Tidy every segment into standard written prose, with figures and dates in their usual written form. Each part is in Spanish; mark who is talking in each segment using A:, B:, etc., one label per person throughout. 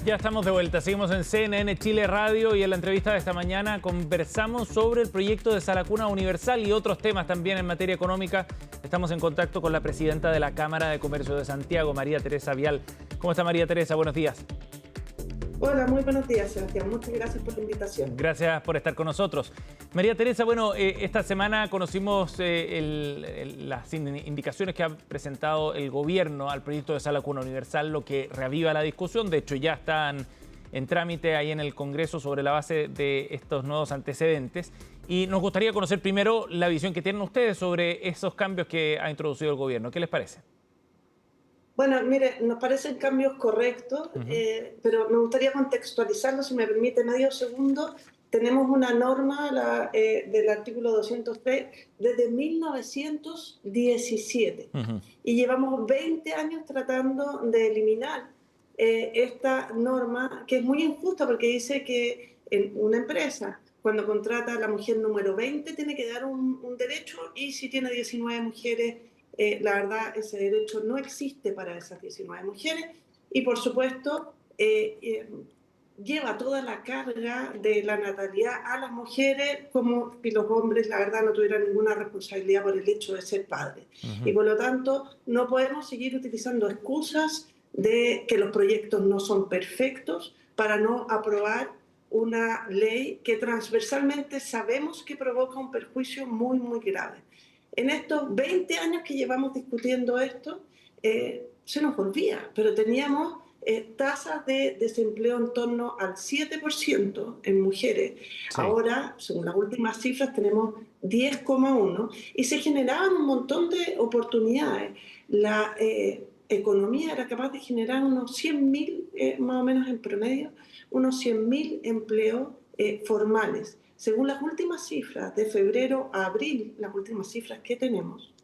A: Ya estamos de vuelta, seguimos en CNN Chile Radio y en la entrevista de esta mañana conversamos sobre el proyecto de Sala Cuna Universal y otros temas también en materia económica. Estamos en contacto con la presidenta de la Cámara de Comercio de Santiago, María Teresa Vial. ¿Cómo está María Teresa? Buenos días.
B: Hola, muy buenos días, Sebastián. Muchas gracias por la invitación.
A: Gracias por estar con nosotros. María Teresa, bueno, esta semana conocimos las indicaciones que ha presentado el gobierno al proyecto de Sala Cuna Universal, lo que reaviva la discusión. De hecho, ya están en trámite ahí en el Congreso sobre la base de estos nuevos antecedentes. Y nos gustaría conocer primero la visión que tienen ustedes sobre esos cambios que ha introducido el gobierno. ¿Qué les parece?
B: Bueno, mire, nos parecen cambios correctos, pero me gustaría contextualizarlo, si me permite medio segundo. Tenemos una norma del artículo 203 desde 1917 y llevamos 20 años tratando de eliminar esta norma, que es muy injusta porque dice que en una empresa, cuando contrata a la mujer número 20, tiene que dar un derecho, y si tiene 19 mujeres, la verdad, ese derecho no existe para esas 19 mujeres y, por supuesto, lleva toda la carga de la natalidad a las mujeres, como si los hombres, la verdad, no tuvieran ninguna responsabilidad por el hecho de ser padres. Y, por lo tanto, no podemos seguir utilizando excusas de que los proyectos no son perfectos para no aprobar una ley que transversalmente sabemos que provoca un perjuicio muy, muy grave. En estos 20 años que llevamos discutiendo esto, se nos olvida, pero teníamos tasas de desempleo en torno al 7% en mujeres. Sí. Ahora, según las últimas cifras, tenemos 10,1% y se generaban un montón de oportunidades. La economía era capaz de generar unos 100.000, más o menos en promedio, unos 100.000 empleos formales. Según las últimas cifras de febrero a abril, las últimas cifras que tenemos,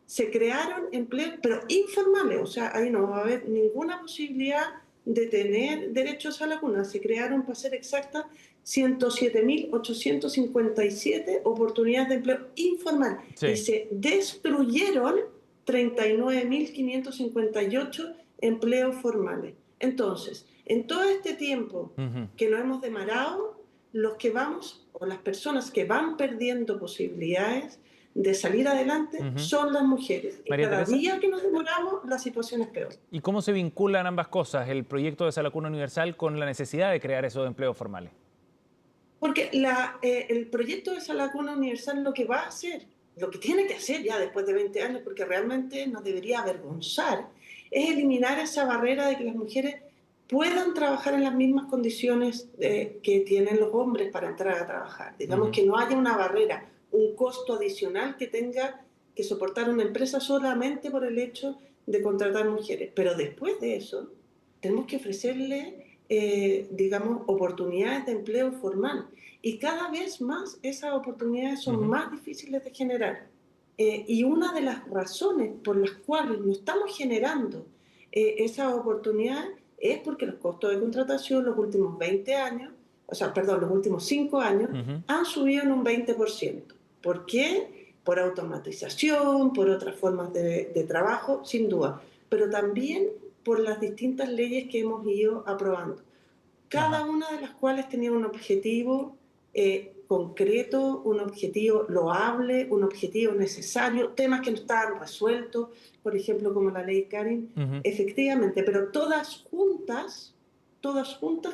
B: se crearon empleos, pero informales, o sea, ahí no va a haber ninguna posibilidad de tener derechos a la cuna. Se crearon, para ser exacta, 107.857 oportunidades de empleo informal. Sí. Y se destruyeron 39.558 empleos formales. Entonces, en todo este tiempo que nos hemos demorado, los que vamos, o las personas que van perdiendo posibilidades de salir adelante, son las mujeres. Y cada día que nos demoramos, la situación es peor.
A: ¿Y cómo se vinculan ambas cosas, el proyecto de Sala Cuna Universal, con la necesidad de crear esos empleos formales?
B: Porque el proyecto de Sala Cuna Universal lo que va a hacer, lo que tiene que hacer ya después de 20 años, porque realmente nos debería avergonzar, es eliminar esa barrera de que las mujeres puedan trabajar en las mismas condiciones que tienen los hombres para entrar a trabajar. Digamos que no haya una barrera, un costo adicional que tenga que soportar una empresa solamente por el hecho de contratar mujeres. Pero después de eso, tenemos que ofrecerle, digamos, oportunidades de empleo formal. Y cada vez más esas oportunidades son más difíciles de generar. Y una de las razones por las cuales no estamos generando esas oportunidades es porque los costos de contratación los últimos 20 años, los últimos 5 años, han subido en un 20%. ¿Por qué? Por automatización, por otras formas de trabajo, sin duda, pero también por las distintas leyes que hemos ido aprobando. Cada una de las cuales tenía un objetivo concreto, un objetivo loable, un objetivo necesario, temas que no estaban resueltos, por ejemplo, como la ley Karin, efectivamente, pero todas juntas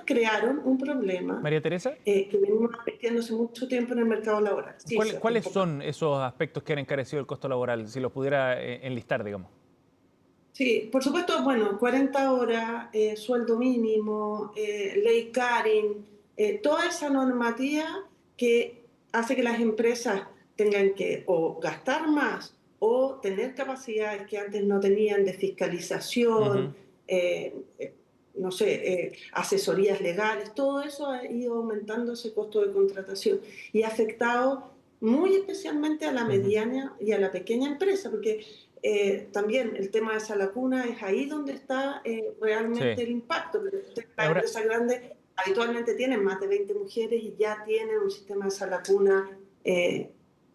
B: crearon un problema.
A: María Teresa,
B: que venimos repitiendo hace mucho tiempo en el mercado laboral. Sí,
A: ¿Cuáles son esos aspectos que han encarecido el costo laboral, si los pudiera enlistar, digamos?
B: Sí, por supuesto, bueno, 40 horas, sueldo mínimo, ley Karin, toda esa normativa que hace que las empresas tengan que o gastar más o tener capacidades que antes no tenían de fiscalización, no sé, asesorías legales, todo eso ha ido aumentando ese costo de contratación y ha afectado muy especialmente a la mediana y a la pequeña empresa, porque también el tema de Sala Cuna es ahí donde está realmente el impacto. Las empresas grandes habitualmente tienen más de 20 mujeres y ya tienen un sistema de Sala Cuna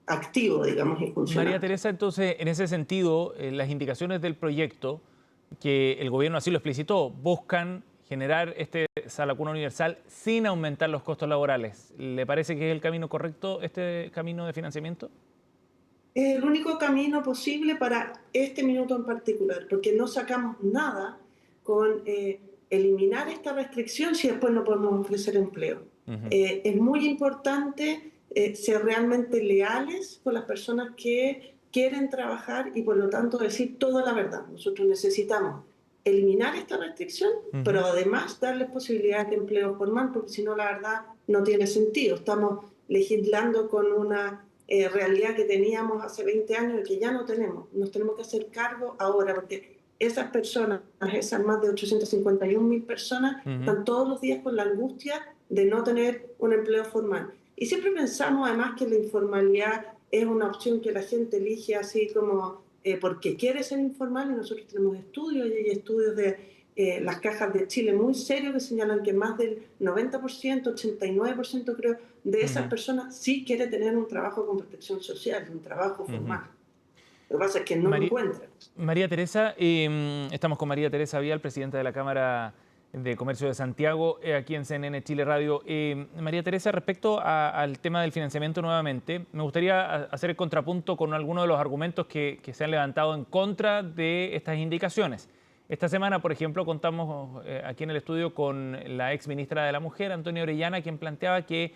B: activo, digamos, y funcional.
A: María Teresa, entonces, en ese sentido, las indicaciones del proyecto, que el gobierno así lo explicitó, buscan generar este Sala Cuna Universal sin aumentar los costos laborales. ¿Le parece que es el camino correcto, este camino de financiamiento?
B: Es el único camino posible para este minuto en particular, porque no sacamos nada con eliminar esta restricción si después no podemos ofrecer empleo. Es muy importante ser realmente leales con las personas que quieren trabajar y por lo tanto decir toda la verdad. Nosotros necesitamos eliminar esta restricción, pero además darles posibilidades de empleo formal, porque si no, la verdad, no tiene sentido. Estamos legislando con una realidad que teníamos hace 20 años y que ya no tenemos. Nos tenemos que hacer cargo ahora, porque esas personas, esas más de 851.000 personas, están todos los días con la angustia de no tener un empleo formal. Y siempre pensamos además que la informalidad es una opción que la gente elige así como porque quiere ser informal, y nosotros tenemos estudios, y hay estudios de las cajas de Chile muy serios que señalan que más del 90%, 89% creo, de esas personas sí quiere tener un trabajo con protección social, un trabajo formal. Lo que pasa es que no lo encuentran.
A: María Teresa, estamos con María Teresa Vial, presidenta de la Cámara de Comercio de Santiago, aquí en CNN Chile Radio. María Teresa, respecto al tema del financiamiento nuevamente, me gustaría hacer el contrapunto con algunos de los argumentos que se han levantado en contra de estas indicaciones. Esta semana, por ejemplo, contamos aquí en el estudio con la ex ministra de la Mujer, Antonia Orellana, quien planteaba que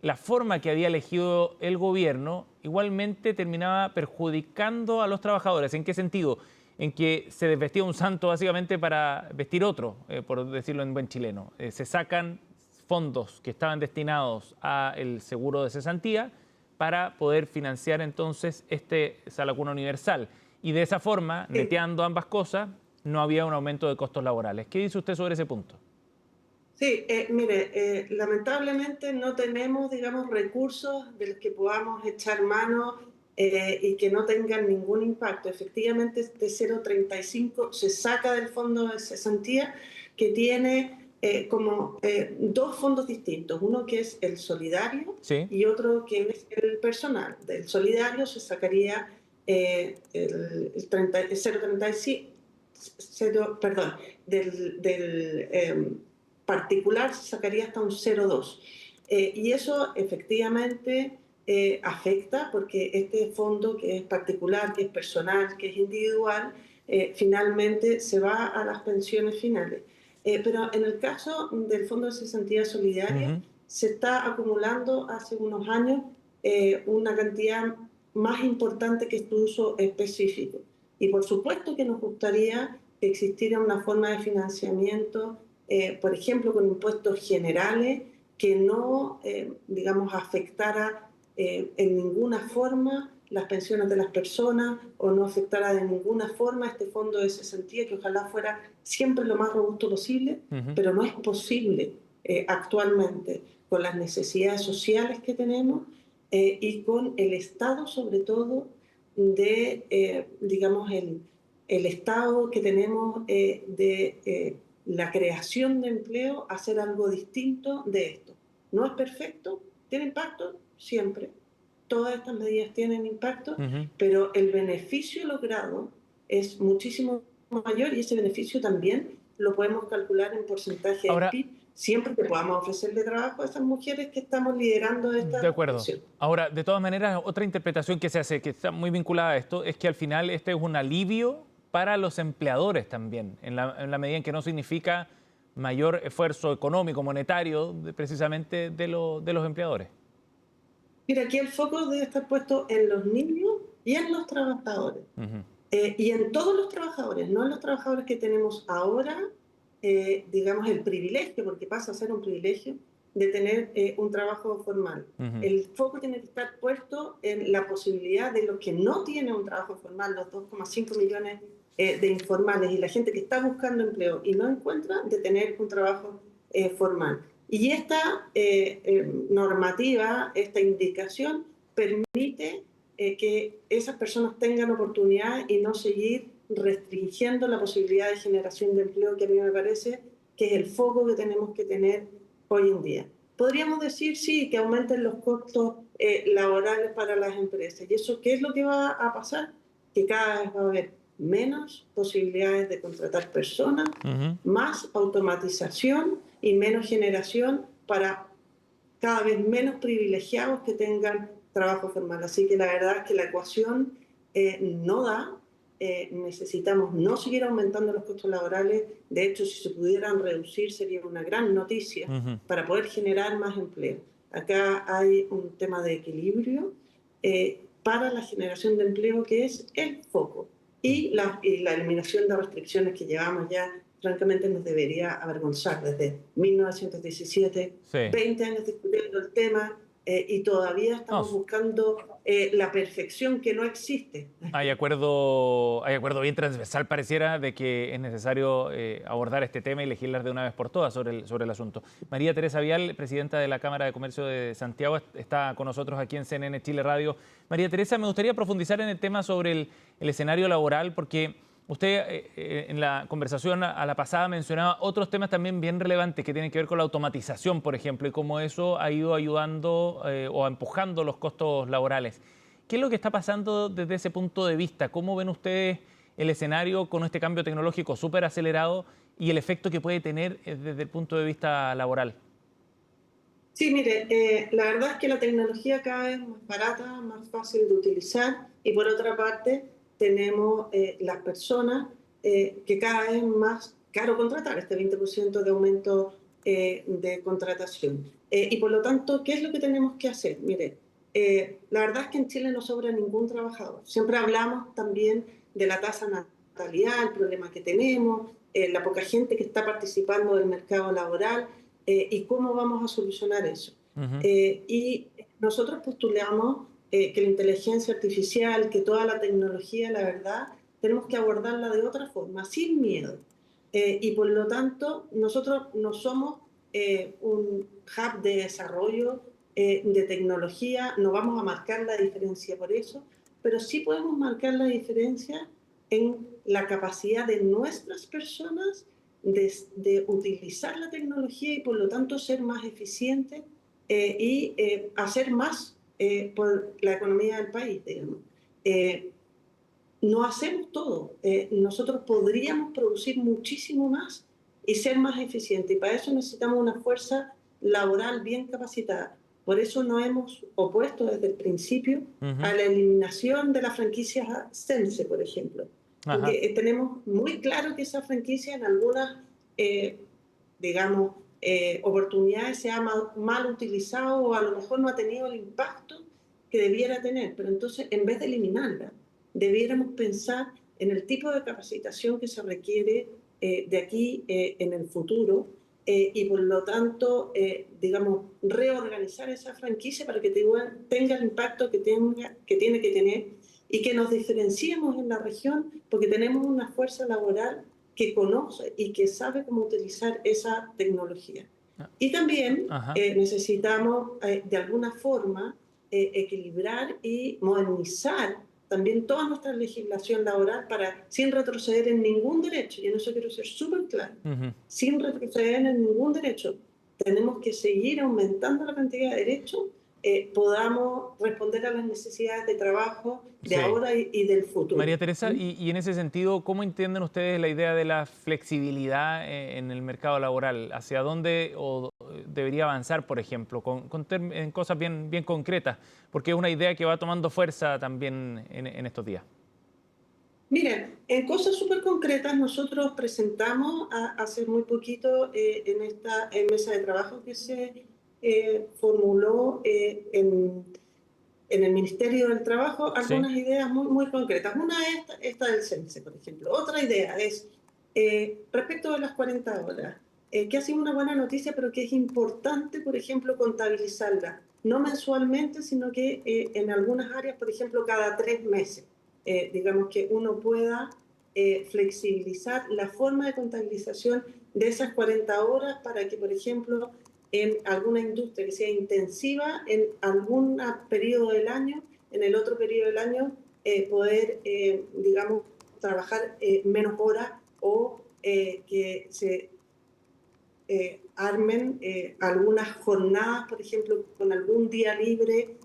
A: la forma que había elegido el gobierno igualmente terminaba perjudicando a los trabajadores. ¿En qué sentido? En que se desvestía un santo básicamente para vestir otro, por decirlo en buen chileno. Se sacan fondos que estaban destinados al seguro de cesantía para poder financiar entonces este Sala Cuna Universal. Y de esa forma, neteando ambas cosas, no había un aumento de costos laborales. ¿Qué dice usted sobre ese punto?
B: Sí, mire, lamentablemente no tenemos, digamos, recursos de los que podamos echar mano y que no tengan ningún impacto. Efectivamente, este 0,35 se saca del fondo de cesantía, que tiene como dos fondos distintos. Uno que es el solidario,
A: ¿Sí?
B: Y otro que es el personal. Del solidario se sacaría el 0,35. Perdón, del particular se sacaría hasta un 0,2. Y eso efectivamente afecta porque este fondo que es particular, que es personal, que es individual, finalmente se va a las pensiones finales. Pero en el caso del Fondo de Cesantía Solidaria, se está acumulando hace unos años una cantidad más importante que su uso específico. Y por supuesto que nos gustaría que existiera una forma de financiamiento, por ejemplo, con impuestos generales, que no, digamos, afectara en ninguna forma las pensiones de las personas o no afectara de ninguna forma este fondo de cesantía, que ojalá fuera siempre lo más robusto posible, pero no es posible actualmente con las necesidades sociales que tenemos y con el estado, sobre todo, de, digamos, el estado que tenemos de la creación de empleo, hacer algo distinto de esto. No es perfecto, tiene impacto siempre. Todas estas medidas tienen impacto, pero el beneficio logrado es muchísimo mayor y ese beneficio también lo podemos calcular en porcentaje del PIB, siempre que podamos ofrecerle trabajo a esas mujeres que estamos liderando esta
A: De acuerdo.
B: acción.
A: Ahora, de todas maneras, otra interpretación que se hace, que está muy vinculada a esto, es que al final este es un alivio para los empleadores también, en la medida en que no significa mayor esfuerzo económico, monetario, precisamente de los empleadores.
B: Mira, aquí el foco debe estar puesto en los niños y en los trabajadores. Y en todos los trabajadores, no en los trabajadores que tenemos ahora, digamos, el privilegio, porque pasa a ser un privilegio, de tener un trabajo formal. El foco tiene que estar puesto en la posibilidad de los que no tienen un trabajo formal, los 2,5 millones de informales y la gente que está buscando empleo y no encuentra, de tener un trabajo formal. Y esta normativa, esta indicación, permite que esas personas tengan oportunidad y no seguir restringiendo la posibilidad de generación de empleo, que a mí me parece que es el foco que tenemos que tener hoy en día. Podríamos decir, sí, que aumenten los costos laborales para las empresas. ¿Y eso qué es lo que va a pasar? Que cada vez va a haber menos posibilidades de contratar personas,
A: Ujú.
B: más automatización y menos generación para cada vez menos privilegiados que tengan trabajo formal. Así que la verdad es que la ecuación no da. Necesitamos no seguir aumentando los costos laborales. De hecho, si se pudieran reducir sería una gran noticia
A: Ujú.
B: para poder generar más empleo. Acá hay un tema de equilibrio para la generación de empleo que es el foco. Y la eliminación de restricciones que llevamos ya, francamente, nos debería avergonzar. Desde 1917,
A: Sí.
B: 20 años discutiendo el tema y todavía
A: No,
B: estamos buscando la perfección que no existe.
A: hay acuerdo bien transversal, pareciera, de que es necesario abordar este tema y legislar de una vez por todas sobre el asunto. María Teresa Vial, presidenta de la Cámara de Comercio de Santiago, está con nosotros aquí en CNN Chile Radio. María Teresa, me gustaría profundizar en el tema sobre el escenario laboral, porque usted en la conversación a la pasada mencionaba otros temas también bien relevantes que tienen que ver con la automatización, por ejemplo, y cómo eso ha ido ayudando o empujando los costos laborales. ¿Qué es lo que está pasando desde ese punto de vista? ¿Cómo ven ustedes el escenario con este cambio tecnológico súper acelerado y el efecto que puede tener desde el punto de vista laboral?
B: Sí, mire, la verdad es que la tecnología cada vez es más barata, más fácil de utilizar y por otra parte tenemos las personas que cada vez es más caro contratar, este 20% de aumento de contratación. Y por lo tanto, ¿qué es lo que tenemos que hacer? Mire, la verdad es que en Chile no sobra ningún trabajador. Siempre hablamos también de la tasa de natalidad, el problema que tenemos, la poca gente que está participando del mercado laboral y cómo vamos a solucionar eso.
A: Ujú.
B: Y nosotros postulamos que la inteligencia artificial, que toda la tecnología, la verdad, tenemos que abordarla de otra forma, sin miedo. Y por lo tanto, nosotros no somos un hub de desarrollo de tecnología, no vamos a marcar la diferencia por eso, pero sí podemos marcar la diferencia en la capacidad de nuestras personas de utilizar la tecnología y por lo tanto ser más eficientes y hacer más por la economía del país, digamos. Eh, no hacemos todo. Nosotros podríamos producir muchísimo más y ser más eficientes. Y para eso necesitamos una fuerza laboral bien capacitada. Por eso nos hemos opuesto desde el principio
A: Ujú.
B: a la eliminación de las franquicias Sense, por ejemplo.
A: Ajá.
B: Porque tenemos muy claro que esa franquicia en algunas, eh, digamos, oportunidades se ha mal utilizado o a lo mejor no ha tenido el impacto que debiera tener. Pero entonces, en vez de eliminarla, debiéramos pensar en el tipo de capacitación que se requiere de aquí en el futuro y por lo tanto, digamos, reorganizar esa franquicia para que tenga el impacto que tiene que tener y que nos diferenciemos en la región porque tenemos una fuerza laboral que conoce y que sabe cómo utilizar esa tecnología. Y también
A: Ajá.
B: necesitamos de alguna forma equilibrar y modernizar también toda nuestra legislación laboral para, sin retroceder en ningún derecho, y en eso quiero ser súper claro,
A: Ujú.
B: sin retroceder en ningún derecho, tenemos que seguir aumentando la cantidad de derechos, podamos responder a las necesidades de trabajo de
A: Sí.
B: ahora y del futuro.
A: María Teresa,
B: ¿Mm?
A: y en ese sentido, ¿cómo entienden ustedes la idea de la flexibilidad en el mercado laboral? ¿Hacia dónde debería avanzar, por ejemplo, en cosas bien concretas? Porque es una idea que va tomando fuerza también en estos días.
B: Miren, en cosas súper concretas nosotros presentamos hace muy poquito en esta mesa de trabajo que se formuló en el Ministerio del Trabajo
A: Sí.
B: algunas ideas muy concretas. Una es esta del CENSE, por ejemplo. Otra idea es respecto de las 40 horas, que ha sido una buena noticia, pero que es importante, por ejemplo, contabilizarla, no mensualmente, sino que en algunas áreas, por ejemplo, cada 3 meses. Digamos que uno pueda flexibilizar la forma de contabilización de esas 40 horas para que, por ejemplo, en alguna industria que sea intensiva en algún periodo del año, en el otro periodo del año poder, digamos, trabajar menos horas o que se armen algunas jornadas, por ejemplo, con algún día libre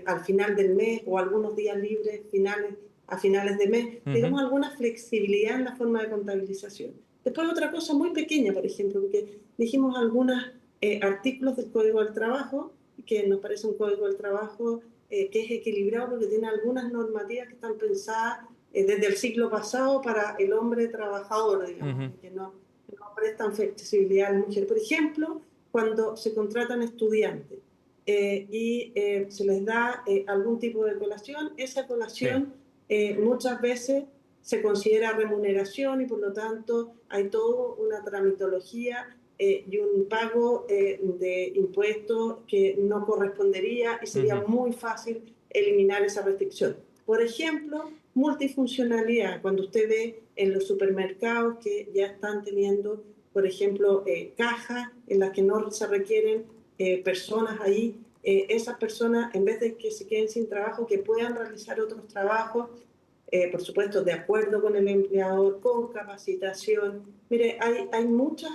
B: al final del mes o algunos días libres finales a finales de mes,
A: Ujú.
B: digamos, alguna flexibilidad en la forma de contabilización. Después otra cosa muy pequeña, por ejemplo, porque dijimos algunos artículos del Código del Trabajo, que nos parece un Código del Trabajo que es equilibrado porque tiene algunas normativas que están pensadas desde el siglo pasado para el hombre trabajador, digamos,
A: Ujú.
B: que no prestan flexibilidad a las mujeres. Por ejemplo, cuando se contratan estudiantes se les da algún tipo de colación, esa
A: Sí.
B: colación muchas veces se considera remuneración y por lo tanto hay toda una tramitología y un pago de impuestos que no correspondería y sería
A: Ujú.
B: muy fácil eliminar esa restricción. Por ejemplo, multifuncionalidad, cuando usted ve en los supermercados que ya están teniendo, por ejemplo, cajas en las que no se requieren personas ahí, esas personas, en vez de que se queden sin trabajo, que puedan realizar otros trabajos, por supuesto, de acuerdo con el empleador, con capacitación. Mire, hay muchas,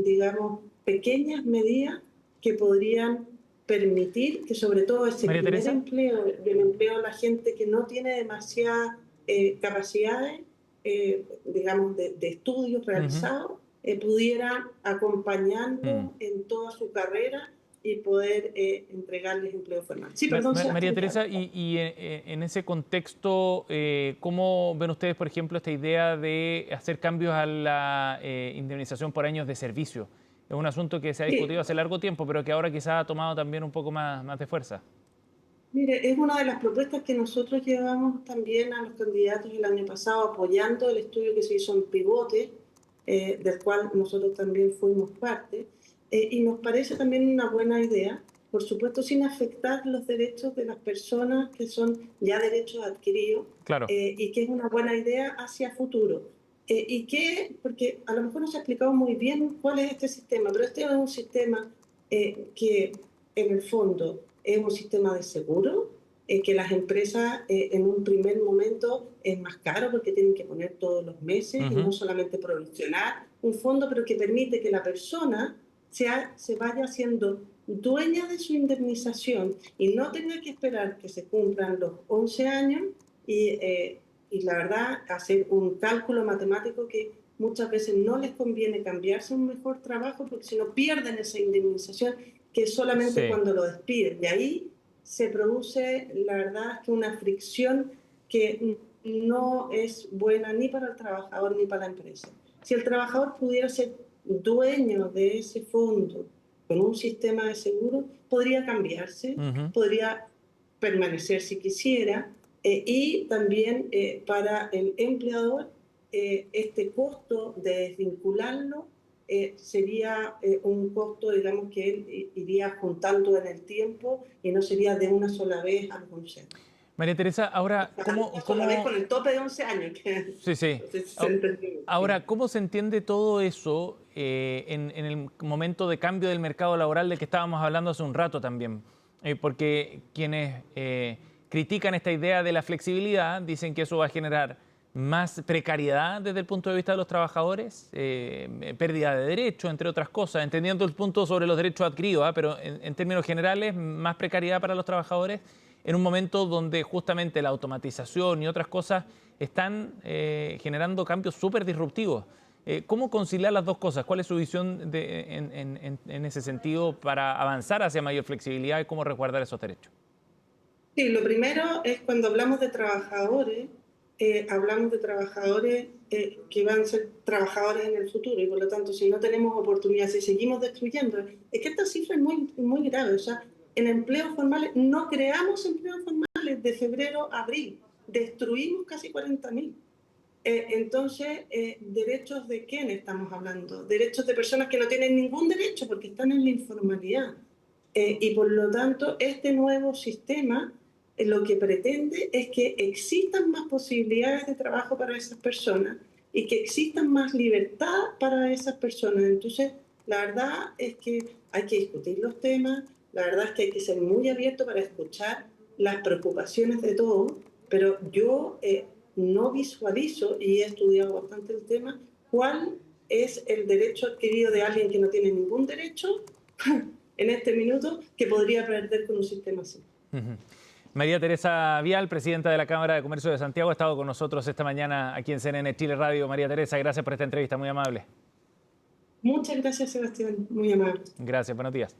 B: digamos, pequeñas medidas que podrían permitir que sobre todo ese
A: María
B: primer
A: Teresa.
B: empleo, el empleo de la gente que no tiene demasiadas capacidades, digamos, de estudios
A: Ujú.
B: realizados, pudiera
A: Mm.
B: acompañarlo en toda su carrera y poder entregarles empleo formal. Sí, perdón,
A: María
B: Sebastián.
A: Teresa, y en ese contexto, ¿cómo ven ustedes, por ejemplo, esta idea de hacer cambios a la indemnización por años de servicio? Es un asunto que se ha discutido
B: Sí,
A: hace largo tiempo, pero que ahora quizás ha tomado también un poco más de fuerza.
B: mire, es una de las propuestas que nosotros llevamos también a los candidatos el año pasado, apoyando el estudio que se hizo en Pivote, del cual nosotros también fuimos parte, y nos parece también una buena idea, por supuesto sin afectar los derechos de las personas que son ya derechos adquiridos,
A: Claro.
B: y que es una buena idea hacia futuro. Y que, porque a lo mejor no se ha explicado muy bien cuál es este sistema, pero este es un sistema que en el fondo es un sistema de seguro que las empresas en un primer momento es más caro porque tienen que poner todos los meses y no
A: Ujú.
B: solamente provisionar un fondo, pero que permite que la persona se vaya haciendo dueña de su indemnización y no tenga que esperar que se cumplan los 11 años y, y la verdad hacer un cálculo matemático que muchas veces no les conviene cambiarse a un mejor trabajo porque si no pierden esa indemnización que es solamente
A: Sí.
B: cuando lo despiden. De ahí se produce, la verdad, que una fricción que no es buena ni para el trabajador ni para la empresa. Si el trabajador pudiera ser dueño de ese fondo con un sistema de seguro, podría cambiarse,
A: Ujú.
B: podría permanecer si quisiera, y también para el empleador este costo de desvincularlo sería un costo, digamos, que él iría juntando en el tiempo y no sería de una sola vez a los 11 años.
A: María Teresa, ahora,
B: O sea, de una sola vez con el tope de 11 años, que
A: Sí, sí.
B: no sé si se
A: Au-
B: entendió. Sí.
A: Ahora, ¿cómo se entiende todo eso en el momento de cambio del mercado laboral del que estábamos hablando hace un rato también? Porque quienes critican esta idea de la flexibilidad dicen que eso va a generar más precariedad desde el punto de vista de los trabajadores, pérdida de derechos, entre otras cosas, entendiendo el punto sobre los derechos adquiridos, pero en términos generales, más precariedad para los trabajadores en un momento donde justamente la automatización y otras cosas están generando cambios súper disruptivos. ¿Cómo conciliar las dos cosas? ¿Cuál es su visión en ese sentido para avanzar hacia mayor flexibilidad y cómo resguardar esos derechos?
B: Sí, lo primero es cuando hablamos de trabajadores que van a ser trabajadores en el futuro y por lo tanto si no tenemos oportunidades, si seguimos destruyendo, es que esta cifra es muy grave, o sea, en empleos formales, no creamos empleos formales de febrero a abril, destruimos casi 40.000. Entonces, ¿derechos de quién estamos hablando? Derechos de personas que no tienen ningún derecho porque están en la informalidad. Y por lo tanto, este nuevo sistema lo que pretende es que existan más posibilidades de trabajo para esas personas y que existan más libertad para esas personas. Entonces, la verdad es que hay que discutir los temas, la verdad es que hay que ser muy abierto para escuchar las preocupaciones de todos, pero yo no visualizo, y he estudiado bastante el tema, cuál es el derecho adquirido de alguien que no tiene ningún derecho en este minuto que podría perder con un sistema así.
A: Ujú. María Teresa Vial, presidenta de la Cámara de Comercio de Santiago, ha estado con nosotros esta mañana aquí en CNN Chile Radio. María Teresa, gracias por esta entrevista, muy amable.
B: Muchas gracias, Sebastián, muy amable.
A: Gracias, buenos días.